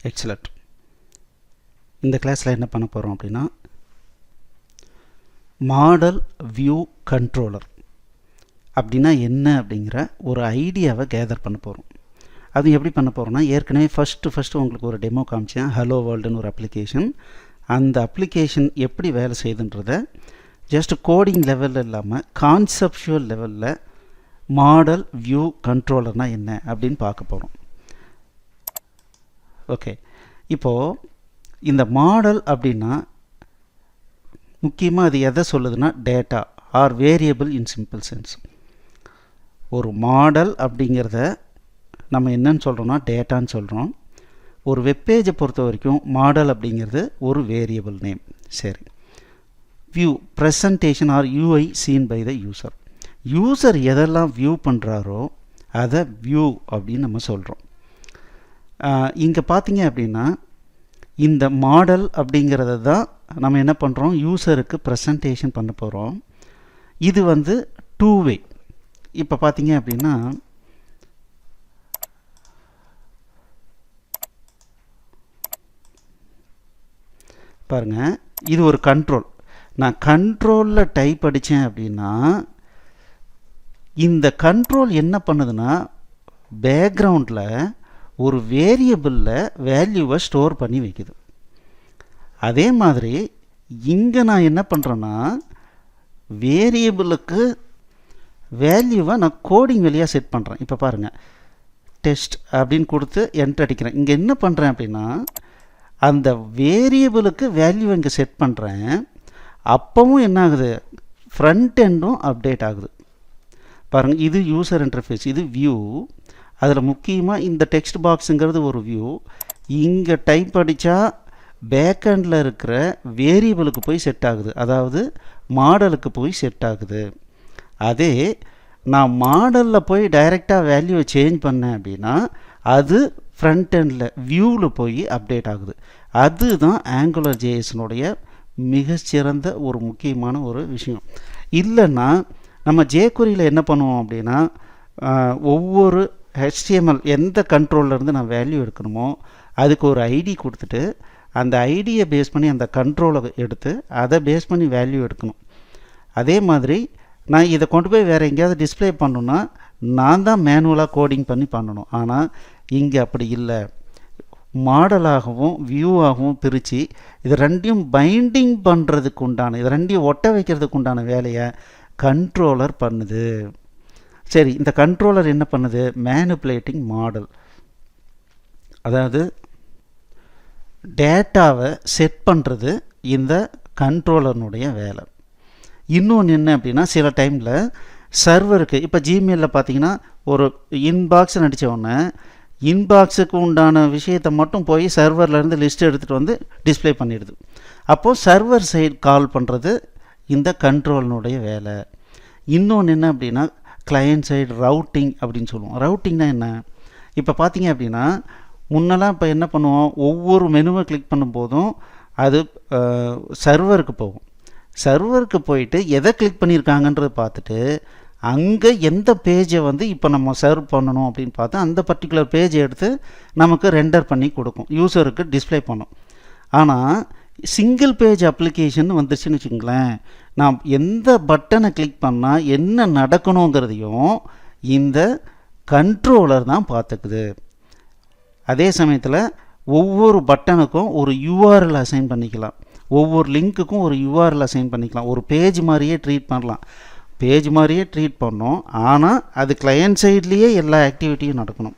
Excellent. இந்த கிளாஸில் என்ன பண்ண போகிறோம் அப்படின்னா மாடல் வியூ கண்ட்ரோலர் அப்படின்னா என்ன அப்படிங்கிற ஒரு ஐடியாவை கேதர் பண்ண போகிறோம். அது எப்படி பண்ண போகிறோம்னா, ஏற்கனவே ஃபஸ்ட்டு உங்களுக்கு ஒரு டெமோ காமிச்சேன், ஹலோ வேர்ல்டுன்னு ஒரு அப்ளிகேஷன். அந்த அப்ளிகேஷன் எப்படி வேலை செய்யுதுன்றதை ஜஸ்ட் கோடிங் லெவலில் இல்லாமல் கான்செப்ஷுவல் லெவலில் மாடல் வியூ கண்ட்ரோலர்னால் என்ன அப்படின்னு பார்க்க போகிறோம். ஓகே, இப்போது இந்த மாடல் அப்படின்னா முக்கியமாக அது எதை சொல்லுதுன்னா data are variable in simple sense. ஒரு மாடல் அப்படிங்கிறத நம்ம என்னன்னு சொல்கிறோன்னா டேட்டான்னு சொல்கிறோம். ஒரு வெப்பேஜை பொறுத்த வரைக்கும் மாடல் அப்படிங்கிறது ஒரு வேரியபிள் நேம். சரி, view presentation are UI seen by the user. User எதெல்லாம் வியூ பண்ணுறாரோ அதை வியூ அப்படின்னு நம்ம சொல்கிறோம். இங்கே பார்த்தீங்க அப்படின்னா இந்த மாடல் அப்படிங்கிறத தான் நம்ம என்ன பண்ணுறோம், யூசருக்கு ப்ரெசன்டேஷன் பண்ண போகிறோம். இது வந்து டூ வே. இப்போ பார்த்தீங்க அப்படின்னா பாருங்கள், இது ஒரு கண்ட்ரோல். நான் கண்ட்ரோலில் டைப் அடித்தேன் அப்படின்னா இந்த கண்ட்ரோல் என்ன பண்ணுதுன்னா பேக்ரவுண்டில் ஒரு வேரியபிளில் வேல்யூவை ஸ்டோர் பண்ணி வைக்குது. அதே மாதிரி இங்கே நான் என்ன பண்ணுறேன்னா வேரியபிளுக்கு வேல்யூவை நான் கோடிங் வழியாக செட் பண்ணுறேன். இப்போ பாருங்கள், டெஸ்ட் அப்படின்னு கொடுத்து என்டர் அடிக்கிறேன். இங்கே என்ன பண்ணுறேன் அப்படின்னா அந்த வேரியபிளுக்கு வேல்யூவை இங்கே செட் பண்ணுறேன். அப்போவும் என்ன ஆகுது, ஃப்ரண்ட் எண்டும் அப்டேட் ஆகுது. பாருங்கள், இது யூசர் இன்டர்ஃபேஸ், இது வியூ. அதில் முக்கியமாக இந்த டெக்ஸ்ட் பாக்ஸுங்கிறது ஒரு வியூ. இங்கே டைப் அடித்தா பேக்கெண்டில் இருக்கிற வேரியபிளுக்கு போய் செட் ஆகுது, அதாவது மாடலுக்கு போய் செட் ஆகுது. அதே நான் மாடலில் போய் டைரெக்டாக வேல்யூவை சேஞ்ச் பண்ணேன் அப்படின்னா அது ஃப்ரண்ட் எண்டில் வியூவில் போய் அப்டேட் ஆகுது. அதுதான் AngularJSனுடைய மிகச்சிறந்த ஒரு முக்கியமான ஒரு விஷயம். இல்லைன்னா நம்ம jQueryயில் என்ன பண்ணுவோம் அப்படின்னா ஒவ்வொரு HTML எந்த கண்ட்ரோல்லேருந்து நான் வேல்யூ எடுக்கணுமோ அதுக்கு ஒரு ஐடி கொடுத்துட்டு அந்த ஐடியை பேஸ் பண்ணி அந்த கண்ட்ரோலை எடுத்து அதை பேஸ் பண்ணி வேல்யூ எடுக்கணும். அதே மாதிரி நான் இதை கொண்டு போய் வேறு எங்கேயாவது டிஸ்பிளே பண்ணணுன்னா நான் தான் மேனுவலாக கோடிங் பண்ணி பண்ணணும். ஆனால் இங்கே அப்படி இல்லை, மாடலாகவும் வியூவாகவும் பிரித்து இது ரெண்டையும் பைண்டிங் பண்ணுறதுக்கு உண்டான, இது ரெண்டையும் ஒட்ட வைக்கிறதுக்கு உண்டான வேலையை கண்ட்ரோலர் பண்ணுது. சரி, இந்த கண்ட்ரோலர் என்ன பண்ணுது, மேனிப்புலேட்டிங் மாடல், அதாவது டேட்டாவை செட் பண்ணுறது இந்த கண்ட்ரோலர்னுடைய வேலை. இன்னொன்று என்ன அப்படின்னா சில டைமில் சர்வருக்கு, இப்போ ஜிமெயிலில் பார்த்தீங்கன்னா ஒரு இன்பாக்ஸ் அடித்த உடனே இன்பாக்ஸுக்கு உண்டான விஷயத்தை மட்டும் போய் சர்வர்லேருந்து லிஸ்ட் எடுத்துகிட்டு வந்து டிஸ்பிளே பண்ணிடுது. அப்போது சர்வர் சைடு கால் பண்ணுறது இந்த கண்ட்ரோலினுடைய வேலை. இன்னொன்று என்ன அப்படின்னா கிளையண்ட் சைடு ரவுட்டிங் அப்படின்னு சொல்லுவோம். ரவுட்டிங்னா என்ன, இப்போ பார்த்தீங்க அப்படின்னா முன்னெல்லாம் இப்போ என்ன பண்ணுவோம், ஒவ்வொரு மெனுவை கிளிக் பண்ணும்போதும் அது சர்வருக்கு போகும். சர்வருக்கு போயிட்டு எதை கிளிக் பண்ணியிருக்காங்கன்றதை பார்த்துட்டு அங்கே எந்த பேஜை வந்து இப்போ நம்ம சர்வ் பண்ணணும் அப்படின்னு பார்த்து அந்த பர்டிகுலர் பேஜை எடுத்து நமக்கு ரெண்டர் பண்ணி கொடுக்கும், யூசருக்கு டிஸ்பிளே பண்ணும். ஆனால் சிங்கிள் பேஜ் அப்ளிகேஷன் வந்துருச்சுன்னு வச்சுங்களேன், நான் எந்த பட்டனை கிளிக் பண்ணால் என்ன நடக்கணுங்கிறதையும் இந்த கண்ட்ரோலர் தான் பார்த்துக்குது. அதே சமயத்தில் ஒவ்வொரு பட்டனுக்கும் ஒரு URL அசைன் பண்ணிக்கலாம், ஒவ்வொரு லிங்க்குக்கும் ஒரு URL அசைன் பண்ணிக்கலாம். ஒரு பேஜ் மாதிரியே ட்ரீட் பண்ணலாம், பேஜ் மாதிரியே ட்ரீட் பண்ணோம். ஆனால் அது கிளையண்ட் சைட்லேயே எல்லா ஆக்டிவிட்டியும் நடக்கணும்.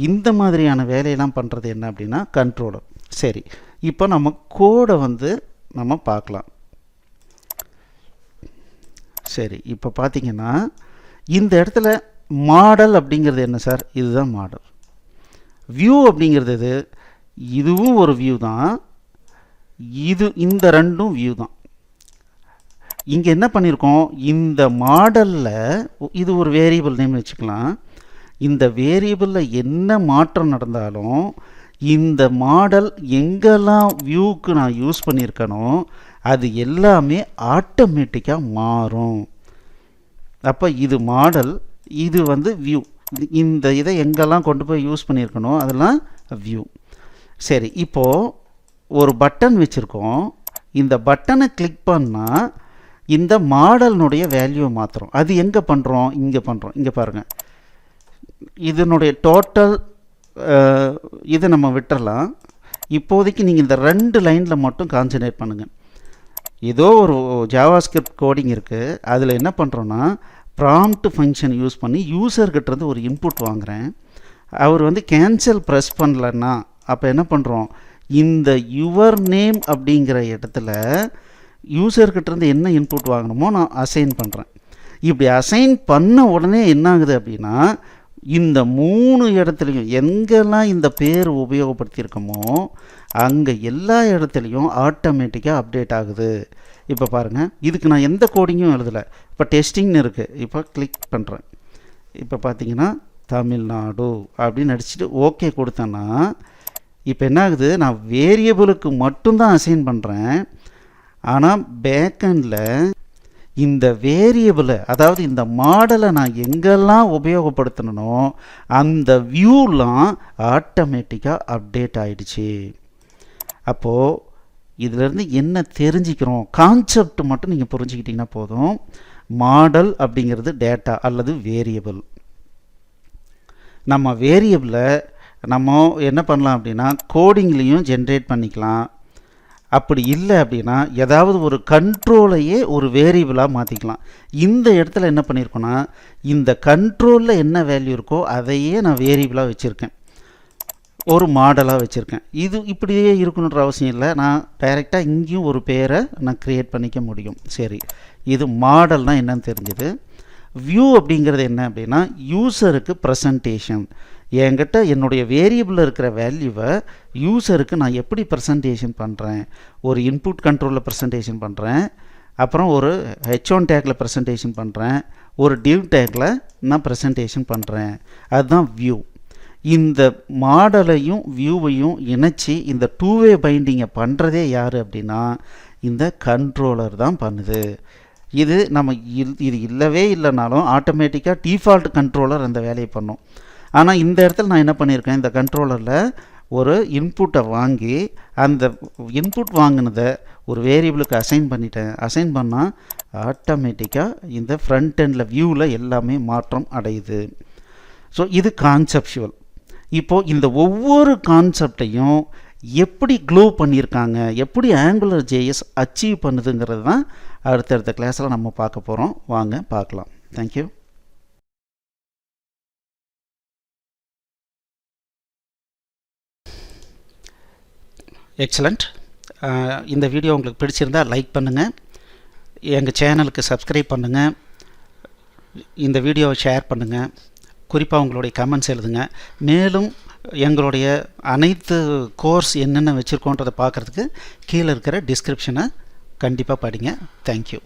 இந்த மாதிரியான வேலையெல்லாம் பண்ணுறது என்ன அப்படின்னா கண்ட்ரோலர். சரி, இப்போ நம்ம கோடை வந்து நம்ம பார்க்கலாம். சரி, இப்போ பார்த்தீங்கன்னா இந்த இடத்துல மாடல் அப்படிங்கிறது என்ன சார், இதுதான் மாடல். வியூ அப்படிங்கிறது இதுவும் ஒரு வியூ தான், இந்த ரெண்டும் வியூ தான். இங்கே என்ன பண்ணியிருக்கோம், இந்த மாடலில் இது ஒரு வேரியபிள் நேம் வச்சுக்கலாம். இந்த வேரியபிளில் என்ன மாற்றம் நடந்தாலும் இந்த மாடல் எங்கெல்லாம் வியூக்கு நான் யூஸ் பண்ணியிருக்கனோ அது எல்லாமே ஆட்டோமேட்டிக்காக மாறும். அப்போ இது மாடல், இது வந்து வியூ. இந்த இதை எங்கெல்லாம் கொண்டு போய் யூஸ் பண்ணியிருக்கனோ அதெல்லாம் வியூ. சரி, இப்போது ஒரு பட்டன் வச்சுருக்கோம். இந்த பட்டனை கிளிக் பண்ணால் இந்த மாடலினுடைய வேல்யூவை மாற்றுறோம். அது எங்கே பண்ணுறோம்? இங்கே பண்ணுறோம். இங்கே பாருங்கள், இதனுடைய டோட்டல் இதை நம்ம விட்டுறலாம். இப்போதைக்கு நீங்கள் இந்த 2 லைனில் மட்டும் கான்சன்ட்ரேட் பண்ணுங்கள். ஏதோ ஒரு ஜாவாஸ்கிரிப்ட் கோடிங் இருக்குது, அதில் என்ன பண்ணுறோன்னா ப்ராம்ப்ட் ஃபங்க்ஷன் யூஸ் பண்ணி யூசர்கிட்டேருந்து ஒரு இன்புட் வாங்குகிறேன். அவர் வந்து கேன்சல் ப்ரெஸ் பண்ணலன்னா அப்போ என்ன பண்ணுறோம், இந்த யுவர் நேம் அப்படிங்கிற இடத்துல யூசர்கிட்டேருந்து என்ன இன்புட் வாங்கணுமோ நான் அசைன் பண்ணுறேன். இப்படி அசைன் பண்ண உடனே என்ன ஆகுது அப்படின்னா, இந்த 3 இடத்துலையும் எங்கெல்லாம் இந்த பேர் உபயோகப்படுத்தியிருக்கோமோ அங்கே எல்லா இடத்துலையும் ஆட்டோமேட்டிக்காக அப்டேட் ஆகுது. இப்போ பாருங்கள், இதுக்கு நான் எந்த கோடிங்கும் எழுதலை. இப்போ டெஸ்டிங்னு இருக்குது. இப்போ கிளிக் பண்ணுறேன். இப்போ பார்த்தீங்கன்னா தமிழ்நாடு அப்படின்னு அடிச்சுட்டு ஓகே கொடுத்தேன்னா இப்போ என்ன ஆகுது, நான் வேரியபிளுக்கு மட்டும்தான் அசைன் பண்ணுறேன். ஆனால் பேக்கெண்டில் இந்த வேரியபிளை, அதாவது இந்த மாடலை நான் எங்கெல்லாம் உபயோகப்படுத்தணுனோ அந்த வியூலாம் ஆட்டோமேட்டிக்காக அப்டேட் ஆகிடுச்சு. அப்போது இதிலேருந்து என்ன தெரிஞ்சுக்கிறோம், கான்செப்ட் மட்டும் நீங்கள் புரிஞ்சுக்கிட்டிங்கன்னா போதும். மாடல் அப்படிங்கிறது டேட்டா அல்லது வேரியபிள். நம்ம வேரியபிளை நம்ம என்ன பண்ணலாம் அப்படின்னா கோடிங்லேயும் ஜென்ரேட் பண்ணிக்கலாம். அப்படி இல்லை அப்படின்னா ஏதாவது ஒரு கண்ட்ரோலையே ஒரு வேரியபிளாக மாற்றிக்கலாம். இந்த இடத்துல என்ன பண்ணியிருக்கோன்னா, இந்த கண்ட்ரோலில் என்ன வேல்யூ இருக்கோ அதையே நான் வேரியபிளாக வச்சுருக்கேன், ஒரு மாடலாக வச்சுருக்கேன். இது இப்படியே இருக்கணுன்ற அவசியம் இல்லை. நான் டைரெக்டாக இங்கேயும் ஒரு பேரை நான் க்ரியேட் பண்ணிக்க முடியும். சரி, இது மாடல்னால் என்னன்னு தெரிஞ்சுது. வியூ அப்படிங்கிறது என்ன அப்படின்னா யூசருக்கு ப்ரெசன்டேஷன். என்கிட்ட என்னுடைய வேரியபிளில் இருக்கிற வேல்யூவை யூசருக்கு நான் எப்படி ப்ரெசன்டேஷன் பண்ணுறேன், ஒரு இன்புட் கண்ட்ரோலில் ப்ரெசன்டேஷன் பண்ணுறேன், அப்புறம் ஒரு H1 டேக்கில் ப்ரெசன்டேஷன் பண்ணுறேன், ஒரு div டேக்கில் நான் ப்ரெசன்டேஷன் பண்ணுறேன். அதுதான் வியூ. இந்த மாடலையும் வியூவையும் இணைச்சி இந்த 2-வே பைண்டிங்கை பண்ணுறதே யார் அப்படின்னா இந்த கண்ட்ரோலர் தான் பண்ணுது. இது நம்ம இது இல்லவே இல்லைனாலும் ஆட்டோமேட்டிக்காக டிஃபால்ட் கண்ட்ரோலர் அந்த வேலையை பண்ணும். ஆனால் இந்த இடத்துல நான் என்ன பண்ணியிருக்கேன், இந்த கண்ட்ரோலரில் ஒரு இன்புட்டை வாங்கி அந்த இன்புட் வாங்கினதை ஒரு வேரியபிளுக்கு அசைன் பண்ணிட்டேன். அசைன் பண்ணால் ஆட்டோமேட்டிக்காக இந்த ஃப்ரண்ட் எண்டில் வியூவில் எல்லாமே மாற்றம் அடையுது. ஸோ இது கான்செப்சுவல். இப்போது இந்த ஒவ்வொரு கான்செப்டையும் எப்படி க்ளோ பண்ணியிருக்காங்க, எப்படி AngularJS அச்சீவ் பண்ணுதுங்கிறது தான் அடுத்தடுத்த கிளாஸில் நம்ம பார்க்க போகிறோம். வாங்க பார்க்கலாம். தேங்க்யூ. எக்ஸலண்ட். இந்த வீடியோ உங்களுக்கு பிடிச்சிருந்தால் லைக் பண்ணுங்கள், எங்கள் சேனலுக்கு சப்ஸ்கிரைப் பண்ணுங்கள், இந்த வீடியோவை ஷேர் பண்ணுங்கள், குறிப்பாக உங்களுடைய கமெண்ட்ஸ் எழுதுங்க. மேலும் எங்களுடைய அனைத்து கோர்ஸ் என்னென்ன வச்சுருக்கோன்றதை பார்க்குறதுக்கு கீழே இருக்கிற டிஸ்கிரிப்ஷனை கண்டிப்பாக படிங்க. தேங்க்யூ.